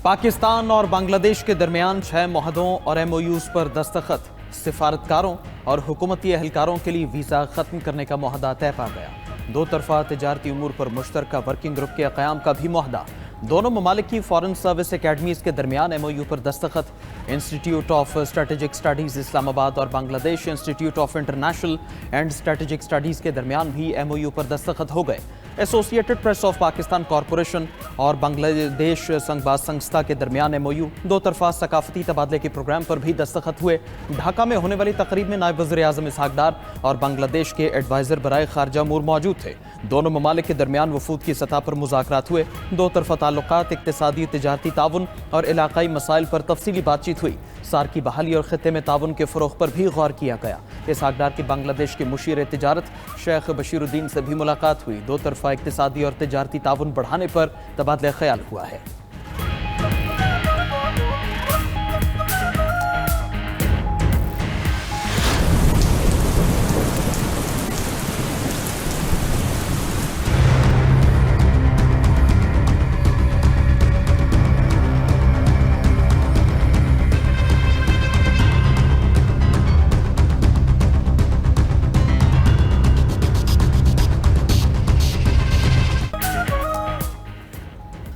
पाकिस्तान और बांग्लादेश के दरमियान 6 मुआहदों और MOUs पर दस्तखत। सिफारतकारों और हुकूमती एहलकारों के लिए वीज़ा ख़त्म करने का मुआहदा तय पा गया। दो तरफा तजारती उमूर पर मुश्तरका वर्किंग ग्रुप के क़याम का भी मुआहदा। दोनों ममालिक की फॉरेन सर्विस एकेडमीज़ के दरमियान MOU पर दस्तखत। Institute of strategic studies Islamabad और Bangladesh institute of international and strategic studies के दरमियान भी MOU पर दस्तखत हो गए। Associated press of Pakistan corporation और बांग्लादेश संघबाज संस्था के दरमियान MOU। दो तरफा सकाफती तबादले के प्रोग्राम पर भी दस्तखत हुए। ढाका में होने वाली तकरीब में नायब वज़ीर आज़म इसहाक डार और बांग्लादेश के एडवाइज़र बराए खारजा अमूर मौजूद थे। दोनों ममालिक के दरमियान वफूद की सतह पर मुज़ाकरात हुए। दो तरफा ताल्लुकात, इक़्तिसादी तिजारती ताउन और इलाकाई मसाइल पर तफसीली बातचीत हुई। सार की बहाली और खित्ते में ताउन के फ़रोग़ पर भी गौर किया गया। इसहाक डार की बांग्लादेश के मुशीर तिजारत शेख बशीरुद्दीन से भी मुलाकात हुई। दो तरफा इक़्तिसादी और तिजारती ताउन बढ़ाने पर तबादला ख्याल हुआ है।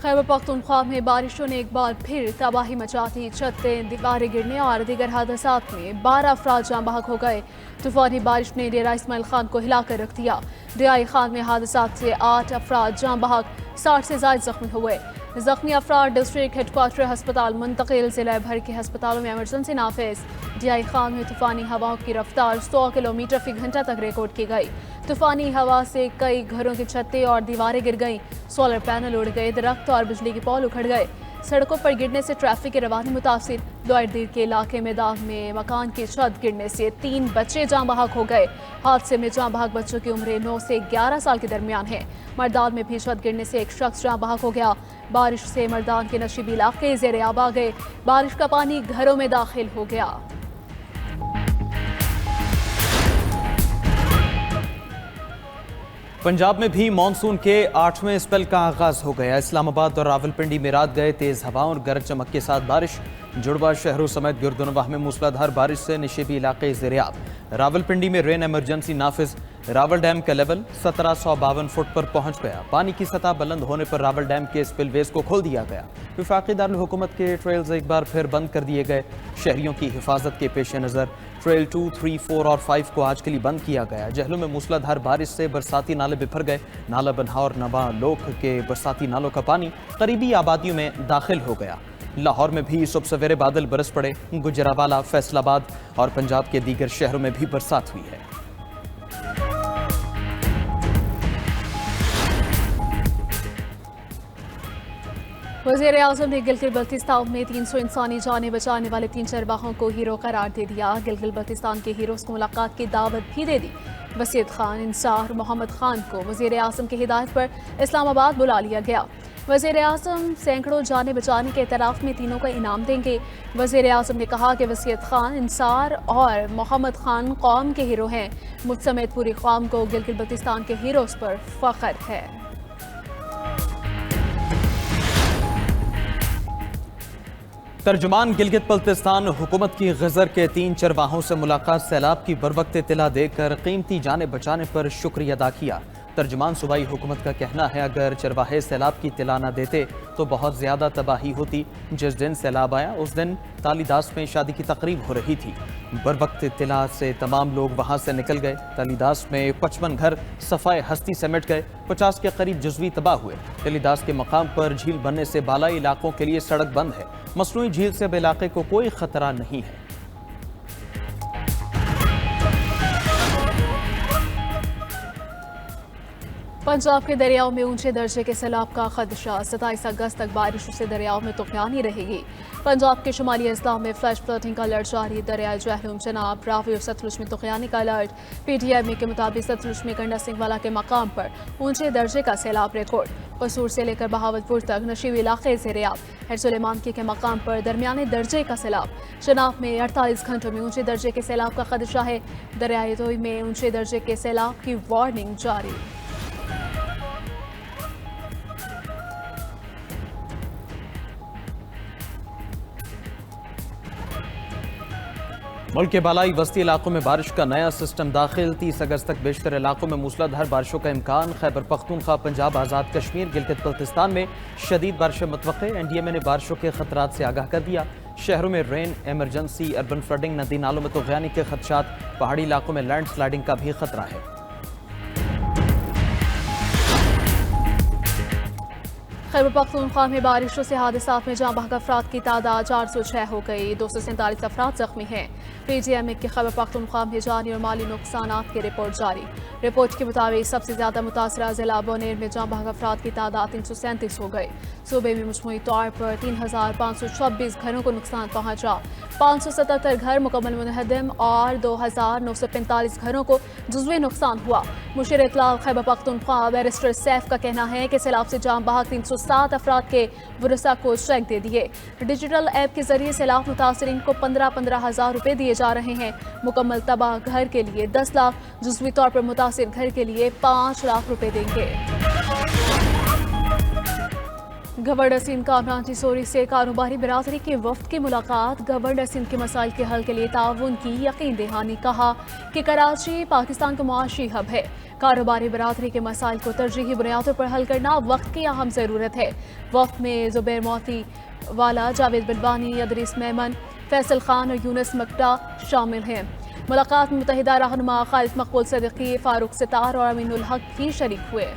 खैबर पख्तूनख्वा में बारिशों ने एक बार फिर तबाही मचा दी। छतें, दीवारें गिरने और दीगर हादसात में 12 अफराद जाँ बहक हो गए। तूफानी बारिश ने डेरा इस्माइल खान को हिलाकर रख दिया। डेरा खान में हादसात से 8 अफराद जाँ बहक, 60 से ज़ायद जख्मी हुए। जख्मी अफराद डिस्ट्रिक्ट हेडक्वार्टर हस्पताल मुंतकिल। जिला भर के हस्पतालों में एमरजेंसी नाफिज। डेरा खान में तूफानी हवाओं की रफ्तार 100 किलोमीटर फी घंटा तक रिकॉर्ड की गई। तूफानी हवा से कई घरों की छतें और दीवारें गिर गईं। सोलर पैनल उड़ गए, दरख्त और बिजली के पोल उखड़ गए। सड़कों पर गिरने से ट्रैफिक की रवानी मुतासिर। दोआरदीर के इलाके मैदान में मकान की छत गिरने से 3 बच्चे जाँ बहक हो गए। हादसे में जाँ बहक बच्चों की उम्रें 9 से 11 साल के दरमियान है। मर्दान में भी छत गिरने से एक शख्स जाँ बहक हो गया। बारिश से मर्दान के नशीबी इलाके ज़ेरे आब आ गए। बारिश का पानी घरों में दाखिल हो गया। पंजाब में भी मानसून के 8वें स्पेल का आगाज हो गया। इस्लामाबाद और रावलपिंडी में रात गए तेज हवाओं और गरज चमक के साथ बारिश। जुड़वा शहरों समेत गिरदुनवाह में मूसलाधार बारिश से निशिबी इलाके ज़ेरे-आब। रावलपिंडी में रेन एमरजेंसी नाफिज। रावल डैम का लेवल 1752 फुट पर पहुंच गया। पानी की सतह बुलंद होने पर रावल डैम के स्पिलवेज को खोल दिया गया। वफाकी दारुल हुकूमत के ट्रेल्स एक बार फिर बंद कर दिए गए। शहरियों की हिफाजत के पेश नज़र ट्रेल 2, 3, 4 और 5 को आज के लिए बंद किया गया। जहलों में मूसलाधार बारिश से बरसाती नाले बिफर गए। नाला बनहा और नवा लोक के बरसाती नालों का पानी करीबी आबादियों में दाखिल हो गया। लाहौर में भी सुबह सवेरे बादल बरस पड़े। गुजरावाला, फैसलाबाद और पंजाब के दीगर शहरों में भी बरसात हुई है। वज़ीर आज़म ने गिलगित बल्तिस्तान में 300 इंसानी जानें बचाने वाले 3 चरवाहों को हीरो करार दे दिया। गिलगित बल्तिस्तान के हीरोज़ को मुलाकात की दावत भी दे दी। वसीयत खान, इंसार, मोहम्मद खान को वज़ीर आज़म की हिदायत पर इस्लामाबाद बुला लिया गया। वज़ीर आज़म सैकड़ों जानें बचाने के एतराफ़ में तीनों का इनाम देंगे। वज़ीर आज़म ने कहा कि वसीयत खान, इंसार और मोहम्मद खान कौम के हीरो हैं। मुझ समेत पूरी कौम को गिलगित बल्तिस्तान के हीरोज़ पर फ़ख्र है। तर्जुमान गिलगित बल्तिस्तान हुकूमत की गज़र के 3 चरवाहों से मुलाकात। सैलाब की बरवक्त इत्तला देकर कीमती जानें बचाने पर शुक्रिया अदा किया। तर्जुमान सूबाई हुकूमत का कहना है अगर चरवाहे सैलाब की इत्तला न देते तो बहुत ज़्यादा तबाही होती। जिस दिन सैलाब आया उस दिन तालीदास में शादी की तकरीब हो रही थी। बरवक्त इत्तला से तमाम लोग वहाँ से निकल गए। तालीदास में 55 घर सफ़ाए हस्ती समेट गए। 50 के करीब जज़वी तबाह हुए। तालीदास के मकाम पर झील बनने से बालाई इलाकों के लिए सड़क बंद है। मसनूई झील से अब इलाके को कोई खतरा नहीं है। पंजाब के दरियाओं में ऊंचे दर्जे के सैलाब का खदशा। 27 अगस्त तक बारिश से दरियाओं में तूफ़ानी रहेगी। पंजाब के शुमाली अजला में फ्लैश फ्लडिंग का अलर्ट जारी। दरियाए जहलुम, चनाब, रावी और सतलुज में तूफ़ानी का अलर्ट। PTI के मुताबिक सतलुज में कंडा सिंह वाला के मकाम पर ऊंचे दर्जे का सैलाब रिकॉर्ड। कसूर से लेकर बहावलपुर तक नशीबी इलाके ज़ेरे-आब। हर सुलेमान के मकाम पर दरमियाने दर्जे का सैलाब। चनाब में 48 घंटों में ऊंचे दर्जे के सैलाब का खदशा है। दरियाए तोई में ऊंचे दर्जे के सैलाब की वार्निंग जारी। ملک کے بالائی وسطی علاقوں میں بارش کا نیا سسٹم داخل 30 اگست تک بیشتر علاقوں میں موسلادھار بارشوں کا امکان خیبر پختونخوا پنجاب آزاد کشمیر گلگت بلتستان میں شدید بارشیں متوقع NDMA نے بارشوں کے خطرات سے آگاہ کر دیا شہروں میں رین ایمرجنسی اربن فلڈنگ ندی نالوں میں طغیانی کے خدشات پہاڑی علاقوں میں لینڈ سلائڈنگ کا بھی خطرہ ہے خیبر پختونخوا میں بارشوں سے حادثات میں جاں بحق افراد کی تعداد 406 ہو گئی 247 افراد زخمی ہیں PGMA کی خیبر پختونخوا میں جانی اور مالی نقصانات کی رپورٹ جاری رپورٹ کے مطابق سب سے زیادہ متاثرہ ضلع بونیر میں جاں بحق افراد کی تعداد 337 ہو گئی صوبے میں مجموعی طور پر 3526 گھروں کو نقصان پہنچا 577 گھر مکمل منہدم اور 2945 گھروں کو جزوی نقصان ہوا مشیر اطلاع خیبر پختونخوا بیرسٹر سیف کا کہنا ہے کہ سیلاب سے جاں بحق 307 افراد کے ورثاء کو چیک دے دیے ڈیجیٹل ایپ کے ذریعے سیلاب متاثرین کو 15 ہزار روپے دیے جا رہے ہیں مکمل تباہ گھر کے لیے 10 لاکھ جزوی طور پر متاثر گھر کے لیے 5 لاکھ روپے دیں گے گورنر سندھ کامران ٹیسوری سے کاروباری برادری کے وفد کی ملاقات گورنر سندھ کے مسائل کے حل کے لیے تعاون کی یقین دہانی کہا کہ کراچی پاکستان کا معاشی ہب ہے کاروباری برادری کے مسائل کو ترجیحی بنیادوں پر حل کرنا وقت کی اہم ضرورت ہے وفد میں زبیر موتی والا جاوید بلوانی ادریس میمن فیصل خان اور یونس مکٹا شامل ہیں ملاقات میں متحدہ رہنما خالد مقبول صدیقی فاروق ستار اور امین الحق بھی شریک ہوئے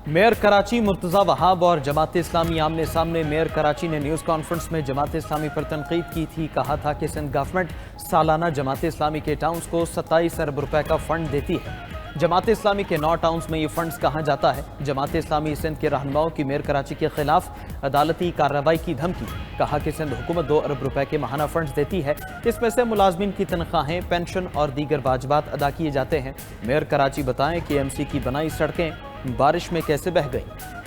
میئر کراچی مرتضی وہاب اور جماعت اسلامی آمنے سامنے میئر کراچی نے نیوز کانفرنس میں جماعت اسلامی پر تنقید کی تھی کہا تھا کہ سندھ گورنمنٹ سالانہ جماعت اسلامی کے ٹاؤنز کو 27 ارب روپے کا فنڈ دیتی ہے جماعت اسلامی کے 9 ٹاؤنز میں یہ فنڈز کہاں جاتا ہے جماعت اسلامی سندھ کے رہنماؤں کی میئر کراچی کے خلاف عدالتی کارروائی کی دھمکی کہا کہ سندھ حکومت 2 ارب روپے کے ماہانہ فنڈز دیتی ہے اس میں سے ملازمین کی تنخواہیں پینشن اور دیگر واجبات ادا کیے جاتے ہیں میئر کراچی بتائیں کہ MC کی بنائی سڑکیں بارش میں کیسے بہہ گئیں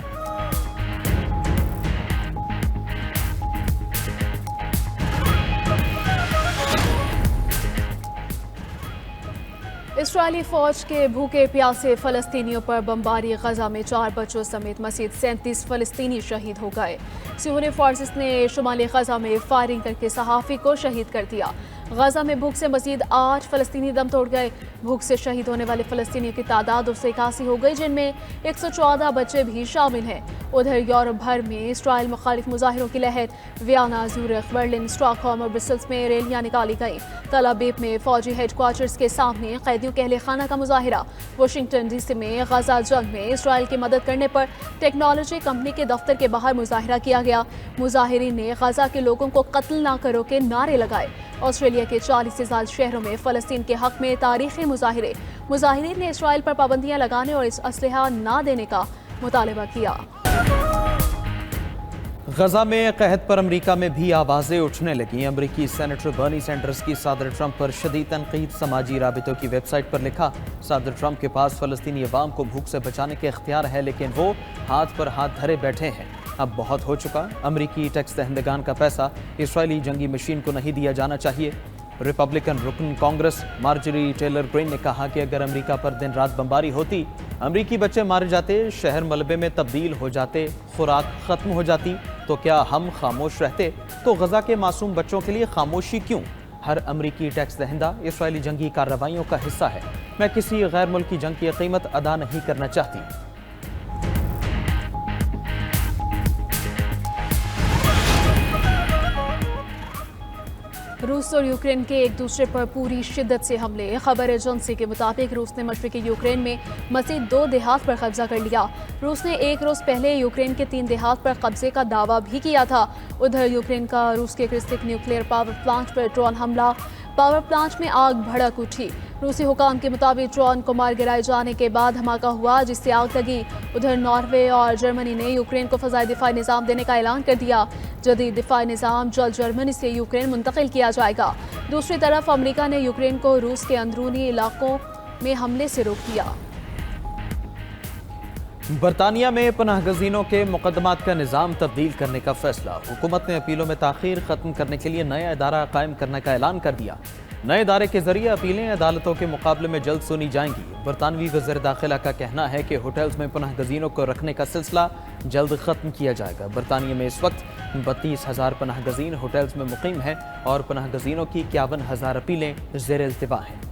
اسرائیلی فوج کے بھوکے پیاسے فلسطینیوں پر بمباری غزہ میں 4 بچوں سمیت مزید 37 فلسطینی شہید ہو گئے سیہونی فورسز نے شمالی غزہ میں فائرنگ کر کے صحافی کو شہید کر دیا غزہ میں بھوک سے مزید 8 فلسطینی دم توڑ گئے بھوک سے شہید ہونے والے فلسطینیوں کی تعداد 281 ہو گئی جن میں 114 بچے بھی شامل ہیں ادھر یورپ بھر میں اسرائیل مخالف مظاہروں کی لہر Vienna Zurich Berlin stock home اور برسلز میں ریلیاں نکالی گئیں تل ابیب میں فوجی ہیڈ کوارٹرز کے سامنے قیدیوں کے اہل خانہ کا مظاہرہ واشنگٹن DC میں غزہ جنگ میں اسرائیل کی مدد کرنے پر ٹیکنالوجی کمپنی کے دفتر کے باہر مظاہرہ کیا گیا مظاہرین نے غزہ کے لوگوں کو قتل نہ کرو کے نعرے لگائے آسٹریلیا کے 40 سے زائد شہروں میں فلسطین کے حق میں تاریخی مظاہرے مظاہرین نے اسرائیل پر پابندیاں لگانے اور اس اسلحہ نہ دینے کا مطالبہ کیا غزہ میں قحط پر امریکہ میں بھی آوازیں اٹھنے لگیں امریکی سینیٹر برنی سینڈرز کی صدر ٹرمپ پر شدید تنقید سماجی رابطوں کی ویب سائٹ پر لکھا صدر ٹرمپ کے پاس فلسطینی عوام کو بھوک سے بچانے کے اختیار ہے لیکن وہ ہاتھ پر ہاتھ دھرے بیٹھے ہیں اب بہت ہو چکا امریکی ٹیکس دہندگان کا پیسہ اسرائیلی جنگی مشین کو نہیں دیا جانا چاہیے ریپبلکن رکن کانگریس مارجری ٹیلر گرین نے کہا کہ اگر امریکہ پر دن رات بمباری ہوتی امریکی بچے مارے جاتے شہر ملبے میں تبدیل ہو جاتے خوراک ختم ہو جاتی تو کیا ہم خاموش رہتے تو غزہ کے معصوم بچوں کے لیے خاموشی کیوں ہر امریکی ٹیکس دہندہ اسرائیلی جنگی کارروائیوں کا حصہ ہے میں کسی غیر ملکی جنگ کی قیمت ادا نہیں کرنا چاہتی روس اور یوکرین کے ایک دوسرے پر پوری شدت سے حملے خبر ایجنسی کے مطابق روس نے مشرقی یوکرین میں مزید 2 دیہات پر قبضہ کر لیا روس نے ایک روز پہلے یوکرین کے 3 دیہات پر قبضے کا دعویٰ بھی کیا تھا ادھر یوکرین کا روس کے کرسٹک نیوکلیئر پاور پلانٹ پر ڈرون حملہ پاور پلانٹ میں آگ بھڑک اٹھی روسی حکام کے مطابق ڈرون کو مار گرائے جانے کے بعد دھماکہ ہوا جس سے آگ لگی ادھر ناروے اور جرمنی نے یوکرین کو فضائی دفاعی نظام دینے کا اعلان کر دیا جدید دفاعی نظام جلد جرمنی سے یوکرین منتقل کیا جائے گا دوسری طرف امریکہ نے یوکرین کو روس کے اندرونی علاقوں میں حملے سے روک دیا برطانیہ میں پناہ گزینوں کے مقدمات کا نظام تبدیل کرنے کا فیصلہ حکومت نے اپیلوں میں تاخیر ختم کرنے کے لیے نیا ادارہ قائم کرنے کا اعلان کر دیا नए इदारे के जरिए अपीलें अदालतों के मुकाबले में जल्द सुनी जाएंगी। बरतानवी वज़ीर दाखिला का कहना है कि होटल्स में पनाह गज़ीनों को रखने का सिलसिला जल्द ख़त्म किया जाएगा। बरतानिया में इस वक्त 32,000 पनाह गज़ीन होटल्स में मुकीम हैं और पनाह गज़ीनों की 51,000 अपीलें ज़ेर इल्तिवा हैं।